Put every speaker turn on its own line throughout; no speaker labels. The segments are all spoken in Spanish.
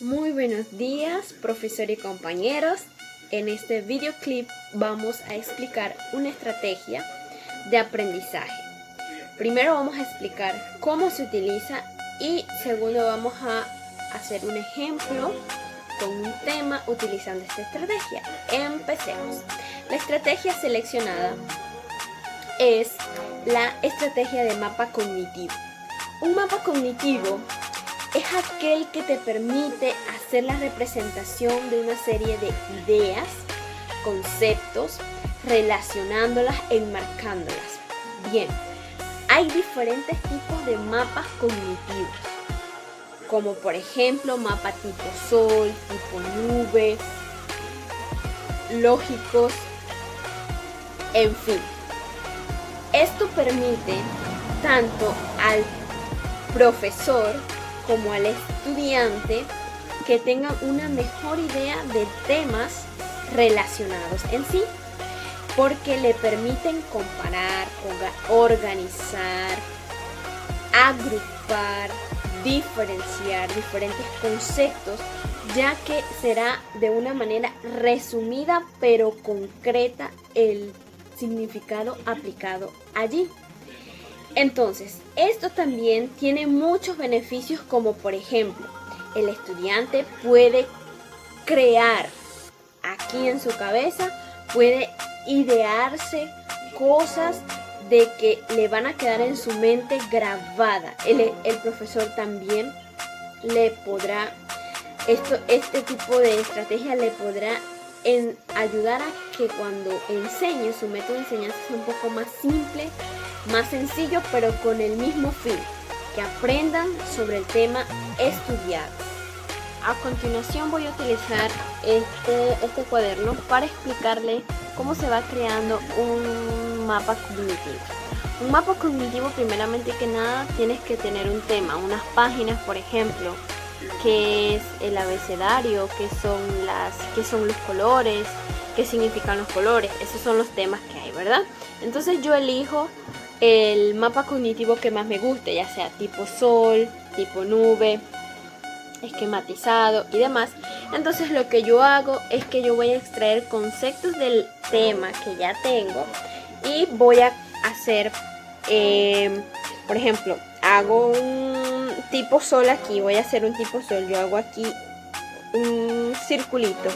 Muy buenos días, profesor y compañeros. En este videoclip vamos a explicar una estrategia de aprendizaje. Primero vamos a explicar cómo se utiliza y segundo vamos a hacer un ejemplo con un tema utilizando esta estrategia. Empecemos. La estrategia seleccionada es la estrategia de mapa cognitivo. Un mapa cognitivo es aquel que te permite hacer la representación de una serie de ideas, conceptos, relacionándolas, enmarcándolas. Bien, hay diferentes tipos de mapas cognitivos, como por ejemplo mapa tipo sol, tipo nube, lógicos, en fin. Esto permite tanto al profesor como al estudiante que tengan una mejor idea de temas relacionados en sí, porque le permiten comparar, organizar, agrupar, diferenciar diferentes conceptos, ya que será de una manera resumida pero concreta el significado aplicado allí. Entonces, esto también tiene muchos beneficios, como por ejemplo, el estudiante puede crear aquí en su cabeza, puede idearse cosas de que le van a quedar en su mente grabada. El profesor también le podrá, este tipo de estrategia le podrá ayudar a que cuando enseñe, su método de enseñanza sea un poco más simple, más sencillo, pero con el mismo fin, que aprendan sobre el tema estudiado. A continuación voy a utilizar este cuaderno para explicarle cómo se va creando un mapa cognitivo. Un mapa cognitivo, primeramente que nada, tienes que tener un tema, unas páginas, por ejemplo, que es el abecedario, qué son los colores, qué significan los colores. Esos son los temas que hay, ¿verdad? Entonces yo elijo el mapa cognitivo que más me guste, ya sea tipo sol, tipo nube, esquematizado y demás. Entonces lo que yo hago es que yo voy a extraer conceptos del tema que ya tengo y voy a hacer, por ejemplo, hago un tipo sol aquí, voy a hacer un tipo sol, yo hago aquí un circulito,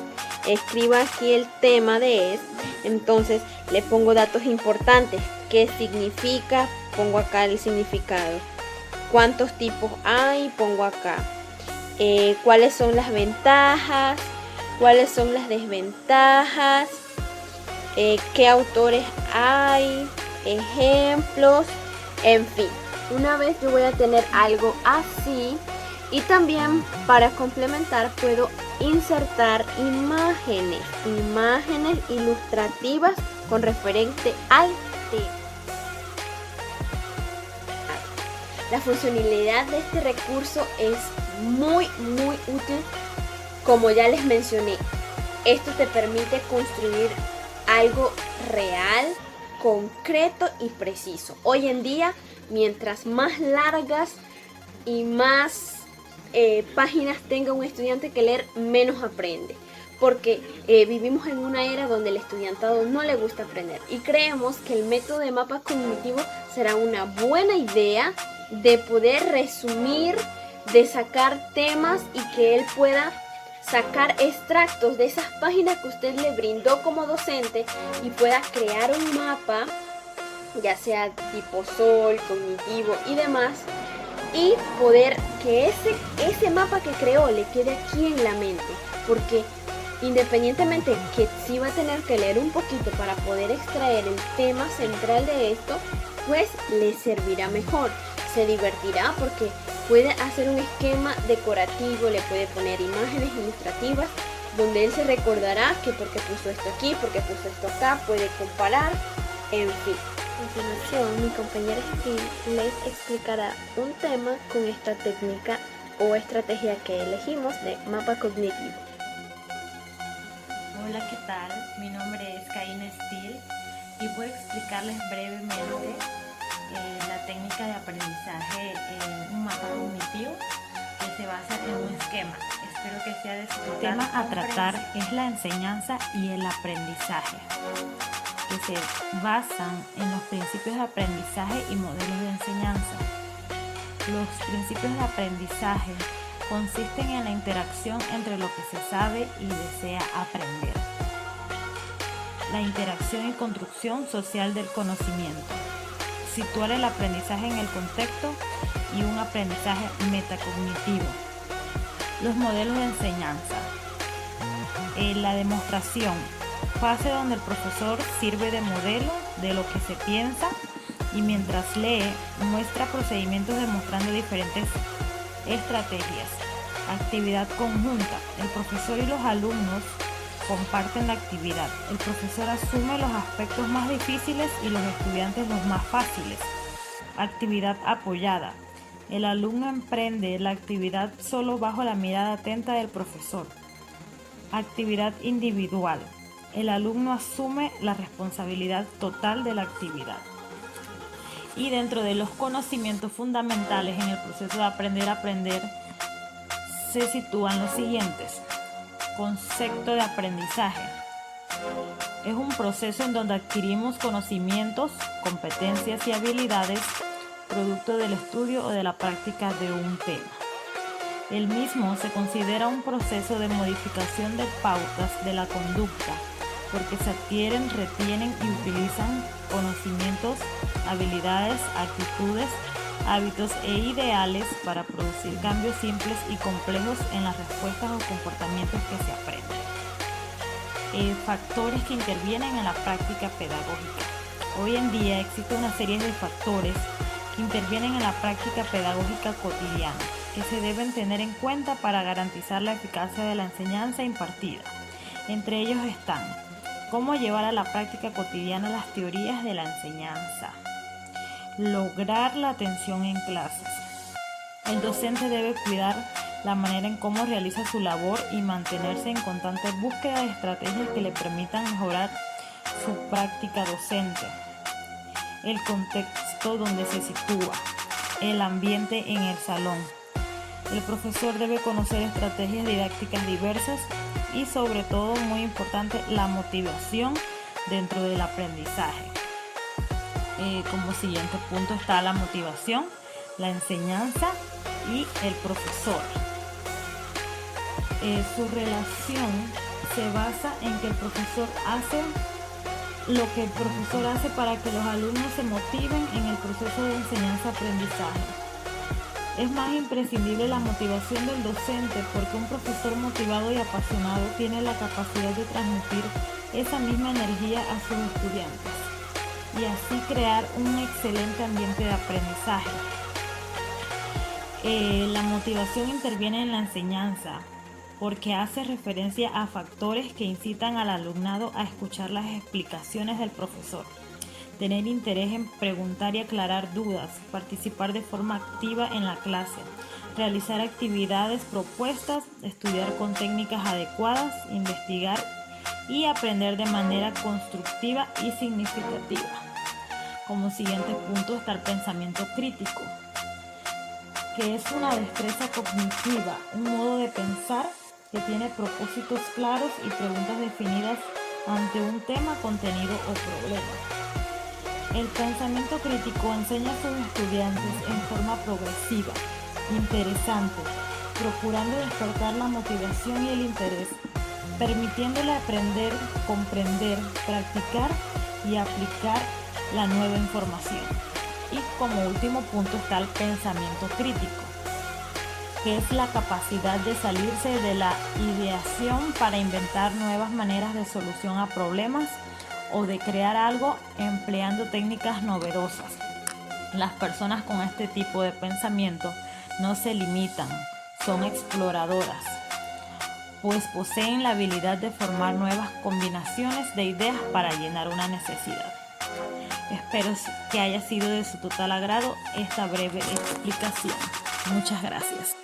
escribo aquí el tema de entonces le pongo datos importantes, qué significa, pongo acá el significado, cuántos tipos hay, pongo acá, cuáles son las ventajas, cuáles son las desventajas, qué autores hay, ejemplos, en fin. Una vez yo voy a tener algo así, y también para complementar puedo insertar imágenes ilustrativas con referente al tema. La funcionalidad de este recurso es muy útil. Como ya les mencioné, esto te permite construir algo real, concreto y preciso. Hoy en día, mientras más largas y más páginas tenga un estudiante que leer, menos aprende, porque vivimos en una era donde el estudiantado no le gusta aprender, y creemos que el método de mapa cognitivo será una buena idea de poder resumir, de sacar temas y que él pueda sacar extractos de esas páginas que usted le brindó como docente y pueda crear un mapa, ya sea tipo sol, cognitivo y demás, y poder que ese mapa que creó le quede aquí en la mente, porque independientemente que sí va a tener que leer un poquito para poder extraer el tema central de esto, pues le servirá mejor, se divertirá porque puede hacer un esquema decorativo, le puede poner imágenes ilustrativas donde él se recordará que porque puso esto aquí, porque puso esto acá, puede comparar, en fin. A continuación, mi compañera Steve les explicará un tema con esta técnica o estrategia que elegimos de mapa cognitivo.
Hola, ¿qué tal? Mi nombre es Caína Steele y voy a explicarles brevemente la técnica de aprendizaje en un mapa cognitivo que se basa en un esquema. Espero que sea de su total
El tema a tratar
comprensión.
es la enseñanza y el aprendizaje, que se basan en los principios de aprendizaje y modelos de enseñanza. Los principios de aprendizaje consisten en la interacción entre lo que se sabe y desea aprender. La interacción y construcción social del conocimiento. Situar el aprendizaje en el contexto y un aprendizaje metacognitivo. Los modelos de enseñanza. La demostración. Fase donde el profesor sirve de modelo de lo que se piensa y mientras lee muestra procedimientos demostrando diferentes estrategias. Actividad conjunta. El profesor y los alumnos comparten la actividad. El profesor asume los aspectos más difíciles y los estudiantes los más fáciles. Actividad apoyada. El alumno emprende la actividad solo bajo la mirada atenta del profesor. Actividad individual. El alumno asume la responsabilidad total de la actividad. Y dentro de los conocimientos fundamentales en el proceso de aprender a aprender se sitúan los siguientes. Concepto de aprendizaje. Es un proceso en donde adquirimos conocimientos, competencias y habilidades producto del estudio o de la práctica de un tema. El mismo se considera un proceso de modificación de pautas de la conducta, porque se adquieren, retienen y utilizan conocimientos, habilidades, actitudes, hábitos e ideales para producir cambios simples y complejos en las respuestas o comportamientos que se aprenden. Factores que intervienen en la práctica pedagógica. Hoy en día existe una serie de factores que intervienen en la práctica pedagógica cotidiana, que se deben tener en cuenta para garantizar la eficacia de la enseñanza impartida. Entre ellos están: cómo llevar a la práctica cotidiana las teorías de la enseñanza. Lograr la atención en clases. El docente debe cuidar la manera en cómo realiza su labor y mantenerse en constante búsqueda de estrategias que le permitan mejorar su práctica docente. El contexto donde se sitúa. El ambiente en el salón. El profesor debe conocer estrategias didácticas diversas y, sobre todo, muy importante, la motivación dentro del aprendizaje. Como siguiente punto está la motivación, la enseñanza y el profesor. Su relación se basa en que el profesor hace lo que el profesor hace para que los alumnos se motiven en el proceso de enseñanza-aprendizaje. Es más imprescindible la motivación del docente, porque un profesor motivado y apasionado tiene la capacidad de transmitir esa misma energía a sus estudiantes y así crear un excelente ambiente de aprendizaje. La motivación interviene en la enseñanza porque hace referencia a factores que incitan al alumnado a escuchar las explicaciones del profesor, tener interés en preguntar y aclarar dudas, participar de forma activa en la clase, realizar actividades propuestas, estudiar con técnicas adecuadas, investigar y aprender de manera constructiva y significativa. Como siguiente punto está el pensamiento crítico, que es una destreza cognitiva, un modo de pensar que tiene propósitos claros y preguntas definidas ante un tema, contenido o problema. El pensamiento crítico enseña a sus estudiantes en forma progresiva, interesante, procurando despertar la motivación y el interés, permitiéndole aprender, comprender, practicar y aplicar la nueva información. Y como último punto está el pensamiento crítico, que es la capacidad de salirse de la ideación para inventar nuevas maneras de solución a problemas o de crear algo empleando técnicas novedosas. Las personas con este tipo de pensamiento no se limitan, son exploradoras, pues poseen la habilidad de formar nuevas combinaciones de ideas para llenar una necesidad. Espero que haya sido de su total agrado esta breve explicación. Muchas gracias.